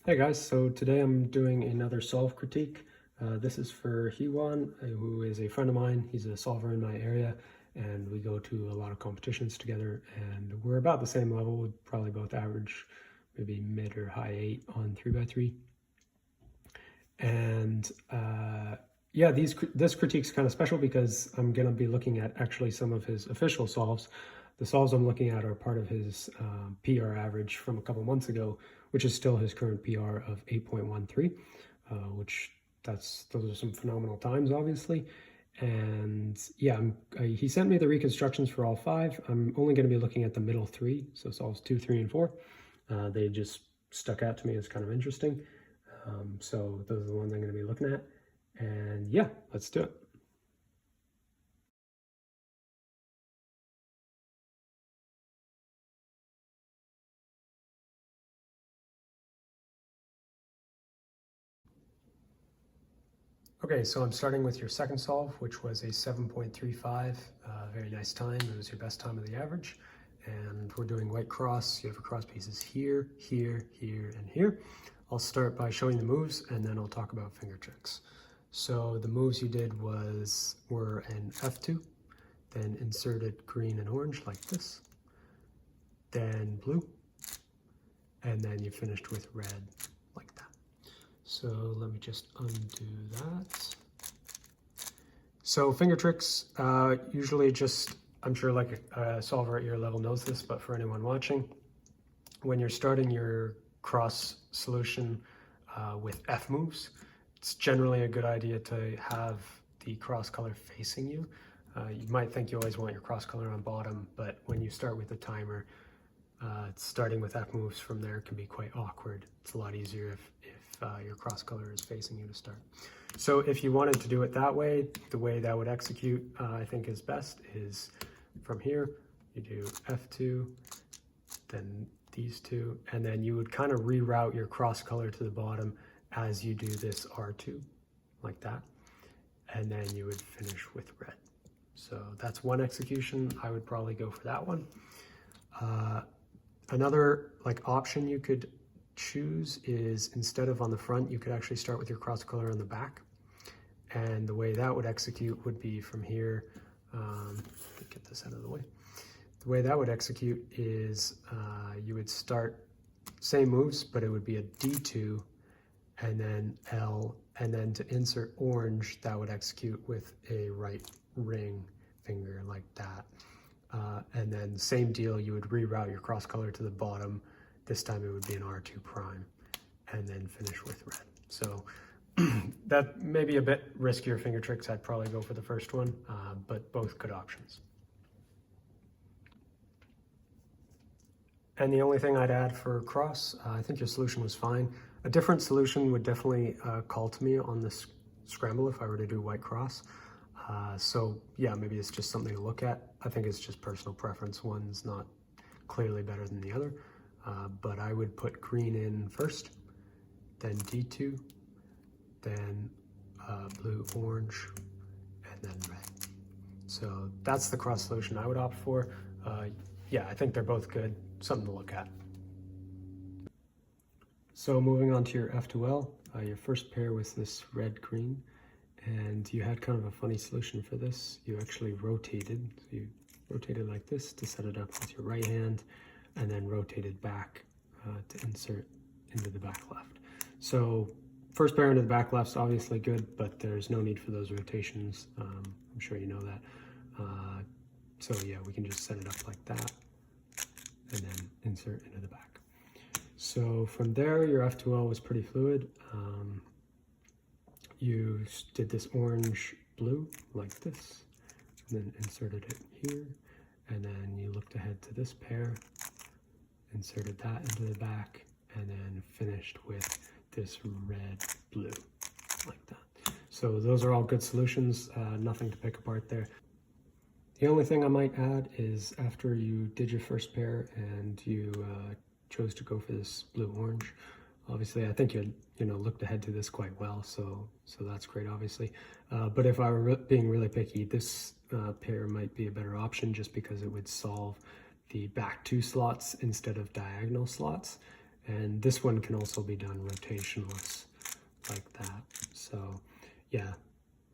Hey guys, so today I'm doing another solve critique. This is for Heewon, who is a friend of mine. He's a solver in my area, and we go to a lot of competitions together, and we're about the same level. We probably both average maybe mid or high 8 on 3x3. And yeah, this critique's kind of special because I'm going to be looking at actually some of his official solves. The solves I'm looking at are part of his PR average from a couple months ago, which is still his current PR of 8.13, which those are some phenomenal times, obviously. And yeah, he sent me the reconstructions for all 5. I'm only going to be looking at the middle 3, so solves 2, 3, and 4. They just stuck out to me as kind of interesting. So those are the ones I'm going to be looking at. And yeah, let's do it. Okay, so I'm starting with your second solve, which was a 7.35. Very nice time. It was your best time of the average. And we're doing white cross. You have your cross pieces here, here, here, and here. I'll start by showing the moves, and then I'll talk about finger tricks. So the moves you did were an F2, then inserted green and orange like this, then blue, and then you finished with red like that. So let me just undo that. So finger tricks, usually just, I'm sure like a solver at your level knows this, but for anyone watching, when you're starting your cross solution with F moves, it's generally a good idea to have the cross color facing you. You might think you always want your cross color on bottom, but when you start with the timer, starting with F moves from there can be quite awkward. It's a lot easier if your cross color is facing you to start. So if you wanted to do it that way, the way that would execute, I think is best, is from here, you do F2, then these two, and then you would kind of reroute your cross color to the bottom as you do this R2, like that, and then you would finish with red. So that's one execution. I would probably go for that one. Another option you could choose is, instead of on the front, you could actually start with your cross color on the back. And the way that would execute would be from here. Get this out of the way. The way that would execute is you would start same moves, but it would be a D2 and then L, and then to insert orange, that would execute with a right ring finger like that. And then same deal, you would reroute your cross color to the bottom. This time it would be an R2 prime, and then finish with red. So that may be a bit riskier finger tricks. I'd probably go for the first one, but both good options. And the only thing I'd add for cross, I think your solution was fine. A different solution would definitely call to me on this scramble if I were to do white cross. So yeah, maybe it's just something to look at. I think it's just personal preference. One's not clearly better than the other, but I would put green in first, then D2, then blue, orange, and then red. So that's the cross solution I would opt for. Yeah, I think they're both good, something to look at. So moving on to your F2L, your first pair was this red-green, and you had kind of a funny solution for this. You actually rotated, so you rotated like this to set it up with your right hand, and then rotated back to insert into the back left. So first pair into the back left's obviously good, but there's no need for those rotations. I'm sure you know that. So yeah, we can just set it up like that, and then insert into the back. So from there, your F2L was pretty fluid. You did this orange blue like this, and then inserted it here, and then you looked ahead to this pair, inserted that into the back, and then finished with this red blue like that. So those are all good solutions, nothing to pick apart there. The only thing I might add is, after you did your first pair and you chose to go for this blue-orange, obviously I think you looked ahead to this quite well, so that's great, obviously. But if I were being really picky, this pair might be a better option, just because it would solve the back 2 slots instead of diagonal slots. And this one can also be done rotationless like that. So yeah,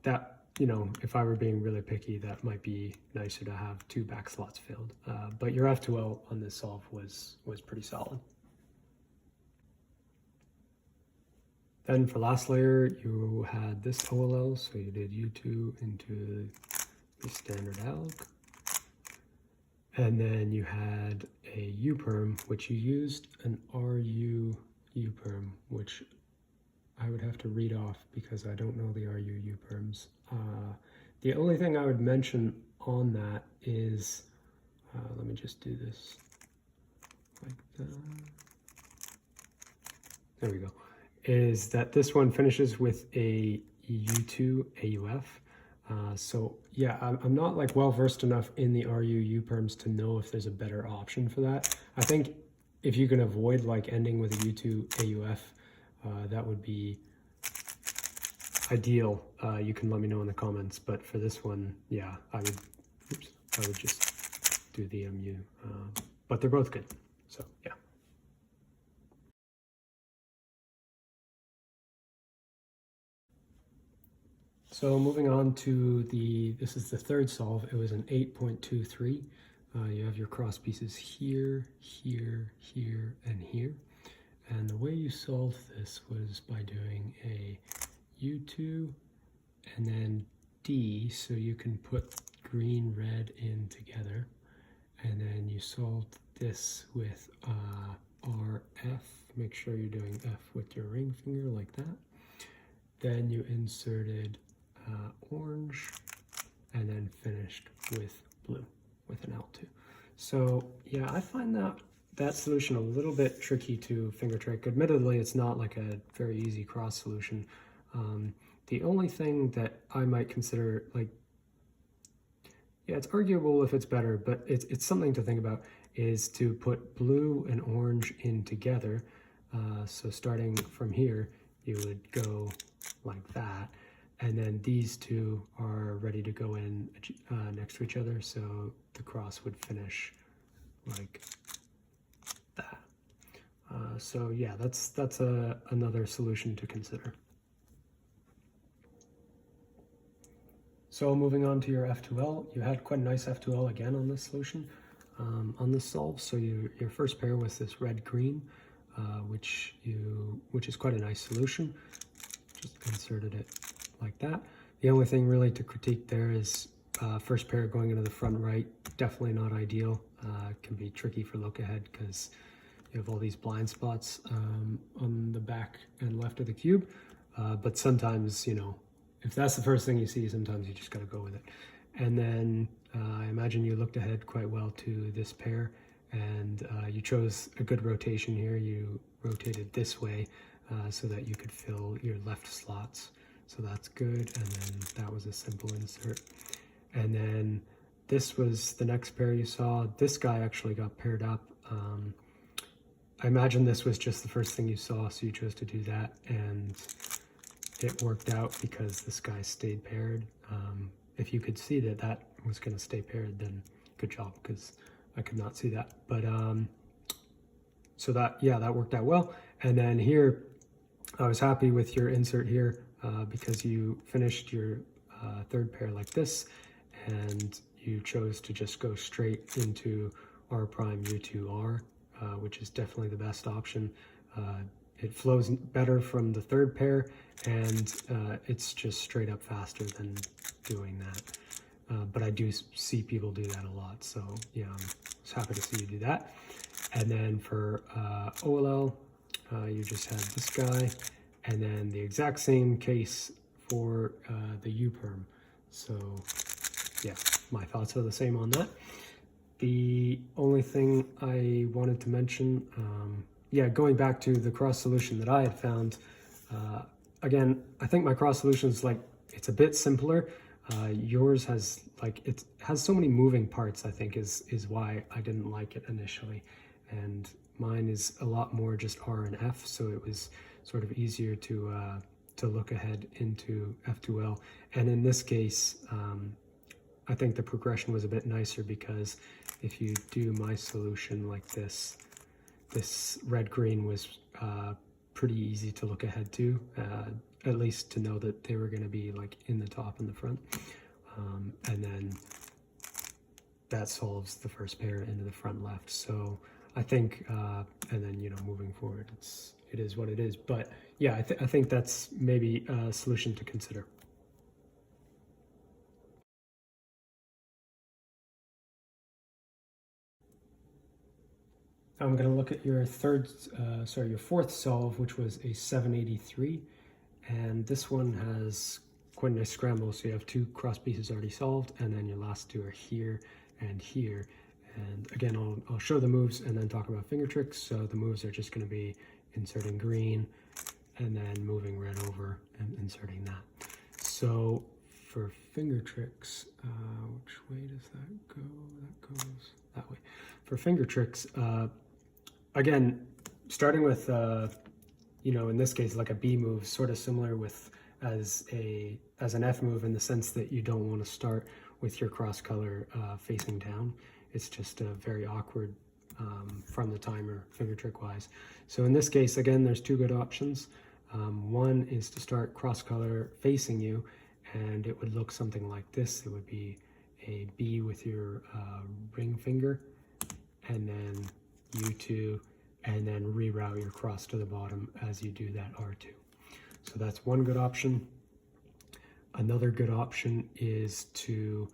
that, you know, if I were being really picky, that might be nicer to have 2 back slots filled. But your F2L on this solve was pretty solid. Then for last layer, you had this OLL, so you did U2 into the standard alg. And then you had a U-perm, which you used an RU U-perm, which I would have to read off because I don't know the RU U-perms. The only thing I would mention on that is, let me just do this like that. There we go. Is that this one finishes with a U2 AUF. So yeah, I'm not like well versed enough in the RU U-perms to know if there's a better option for that. I think if you can avoid like ending with a U2 AUF, that would be ideal. You can let me know in the comments, but for this one, yeah, I would just do the MU. But they're both good, so yeah. So moving on to this is the third solve. It was an 8.23. You have your cross pieces here, here, here, and here. And the way you solved this was by doing a U2 and then D, so you can put green, red in together. And then you solved this with RF. Make sure you're doing F with your ring finger like that. Then you inserted orange, and then finished with blue with an L2. So yeah, I find that solution a little bit tricky to finger trick. Admittedly, it's not like a very easy cross solution. The only thing that I might consider, like, yeah, it's arguable if it's better, but it's something to think about, is to put blue and orange in together. So starting from here, you would go like that. And then these two are ready to go in next to each other, so the cross would finish like that. So yeah, that's another solution to consider. So moving on to your F2L, you had quite a nice F2L again on this solution, on this solve. So your first pair was this red-green, which is quite a nice solution. Just inserted it like that. The only thing really to critique there is first pair going into the front right, definitely not ideal. Can be tricky for look ahead because you have all these blind spots on the back and left of the cube. But sometimes, you know, if that's the first thing you see, sometimes you just got to go with it. And then I imagine you looked ahead quite well to this pair, and you chose a good rotation here. You rotated this way so that you could fill your left slots. So that's good, and then that was a simple insert. And then this was the next pair you saw. This guy actually got paired up. I imagine this was just the first thing you saw, so you chose to do that, and it worked out because this guy stayed paired. If you could see that that was going to stay paired, then good job, because I could not see that. But so that, yeah, that worked out well. And then here, I was happy with your insert here because you finished your third pair like this, and you chose to just go straight into R prime U2R, which is definitely the best option. It flows better from the third pair, and it's just straight up faster than doing that. But I do see people do that a lot, so yeah, I was happy to see you do that. And then for OLL, you just had this guy, and then the exact same case for the U-perm. So yeah, my thoughts are the same on that. The only thing I wanted to mention, yeah, going back to the cross solution that I had found, again, I think my cross solution is like, it's a bit simpler. Yours has like, it has so many moving parts, I think is why I didn't like it initially. And mine is a lot more just R and F, so it was sort of easier to look ahead into F2L. And in this case, I think the progression was a bit nicer because if you do my solution like this, this red-green was pretty easy to look ahead to, at least to know that they were going to be like in the top and the front. And then that solves the first pair into the front left. So I think, and then, you know, moving forward, it is what it is. But yeah, I think that's maybe a solution to consider. I'm going to look at your your fourth solve, which was a 783. And this one has quite a nice scramble. So you have two cross pieces already solved, and then your last two are here and here. And again, I'll show the moves and then talk about finger tricks. So the moves are just going to be inserting green and then moving red over and inserting that. So for finger tricks, which way does that go? That goes that way. For finger tricks, again, starting with, you know, in this case, like a B move, sort of similar with as an F move in the sense that you don't want to start with your cross color facing down. It's just very awkward from the timer finger trick wise. So in this case, again, there's two good options. One is to start cross color facing you, and it would look something like this. It would be a B with your ring finger, and then U2, and then reroute your cross to the bottom as you do that R2. So that's one good option. Another good option is to,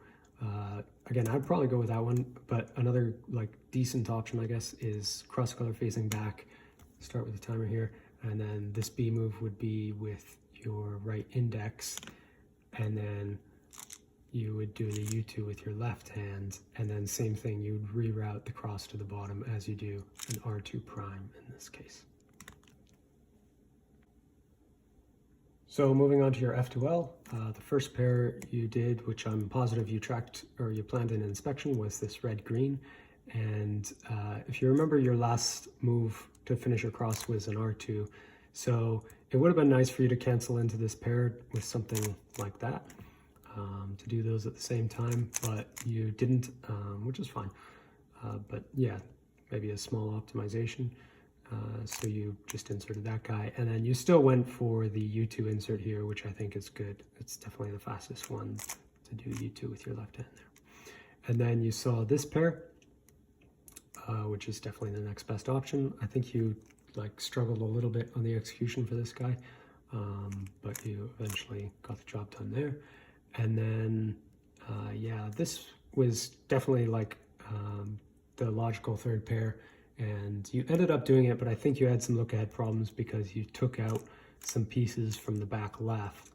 again, I'd probably go with that one, but another like decent option, I guess, is cross color facing back. Start with the timer here, and then this B move would be with your right index, and then you would do the U2 with your left hand, and then same thing, you'd reroute the cross to the bottom as you do an R2 prime in this case. So moving on to your F2L, the first pair you did, which I'm positive you tracked or you planned in inspection, was this red-green. And if you remember, your last move to finish your cross was an R2. So it would have been nice for you to cancel into this pair with something like that, to do those at the same time, but you didn't, which is fine. But yeah, maybe a small optimization. So you just inserted that guy, and then you still went for the U2 insert here, which I think is good. It's definitely the fastest one to do U2 with your left hand there. And then you saw this pair, which is definitely the next best option. I think you like struggled a little bit on the execution for this guy, but you eventually got the job done there. And then, yeah, this was definitely like the logical third pair. And you ended up doing it, but I think you had some look ahead problems because you took out some pieces from the back left.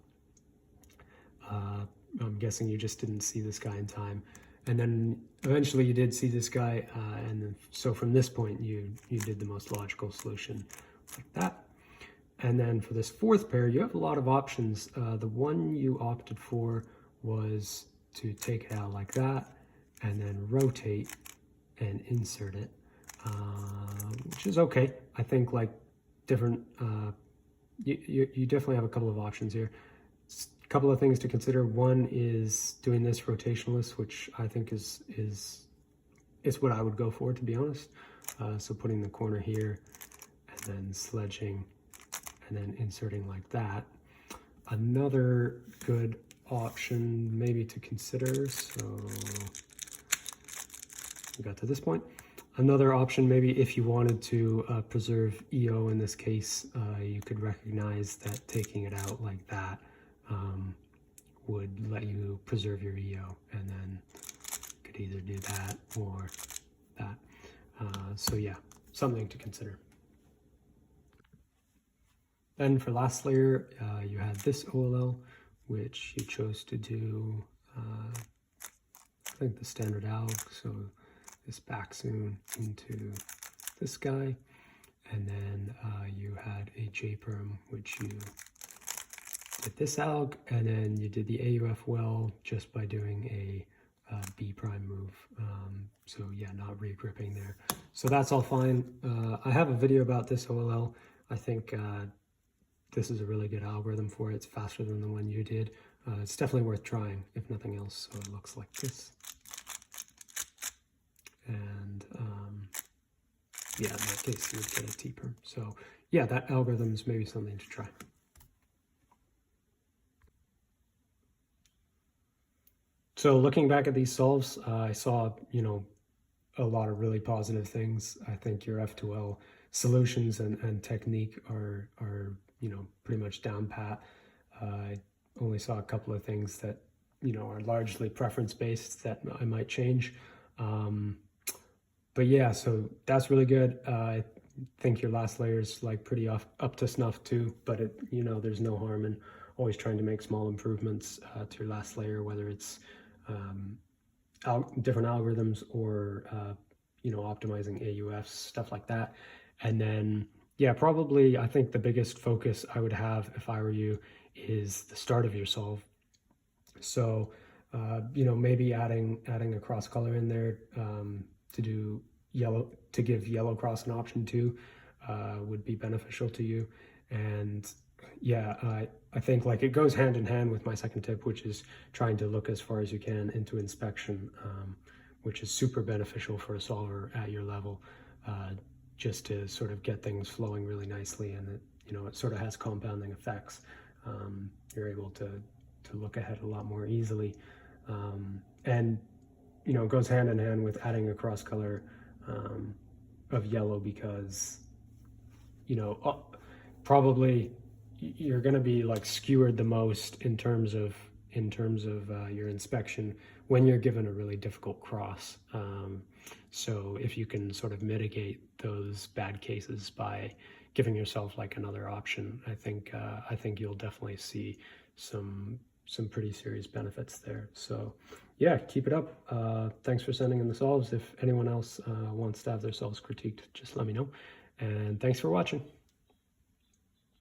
I'm guessing you just didn't see this guy in time. And then eventually you did see this guy, and then, so from this point you did the most logical solution like that. And then for this fourth pair, you have a lot of options. The one you opted for was to take it out like that, and then rotate and insert it. Which is okay. I think like different, you definitely have a couple of options here. A couple of things to consider. One is doing this rotationless, which I think is what I would go for, to be honest. So putting the corner here and then sledging and then inserting like that. Another good option maybe to consider. So we got to this point. Another option, maybe if you wanted to preserve EO in this case, you could recognize that taking it out like that would let you preserve your EO, and then you could either do that or that. So yeah, something to consider. Then for last layer, you had this OLL, which you chose to do, I think the standard alg, so this back zoom into this guy, and then you had a J-perm, which you did this alg, and then you did the AUF well just by doing a B prime move. So yeah, not re-gripping there. So that's all fine. I have a video about this OLL. I think this is a really good algorithm for it. It's faster than the one you did. It's definitely worth trying, if nothing else. So it looks like this. And yeah, in that case, you would get a T-perm. So yeah, that algorithm is maybe something to try. So looking back at these solves, I saw, a lot of really positive things. I think your F2L solutions and technique are pretty much down pat. I only saw a couple of things that, are largely preference-based that I might change. But yeah, so that's really good. I think your last layer is like pretty up to snuff too, but there's no harm in always trying to make small improvements to your last layer, whether it's different algorithms or optimizing AUFs, stuff like that. And then yeah, probably I think the biggest focus I would have if I were you is the start of your solve. So maybe adding a cross color in there to do yellow, to give yellow cross an option too, would be beneficial to you. And yeah, I think like it goes hand in hand with my second tip, which is trying to look as far as you can into inspection, which is super beneficial for a solver at your level, just to sort of get things flowing really nicely. And it sort of has compounding effects. You're able to look ahead a lot more easily. And it goes hand in hand with adding a cross color of yellow, because probably you're going to be like skewered the most in terms of your inspection when you're given a really difficult cross. So if you can sort of mitigate those bad cases by giving yourself like another option, I think you'll definitely see some pretty serious benefits there. So yeah, keep it up. Thanks for sending in the solves. If anyone else wants to have their solves critiqued, just let me know. And thanks for watching.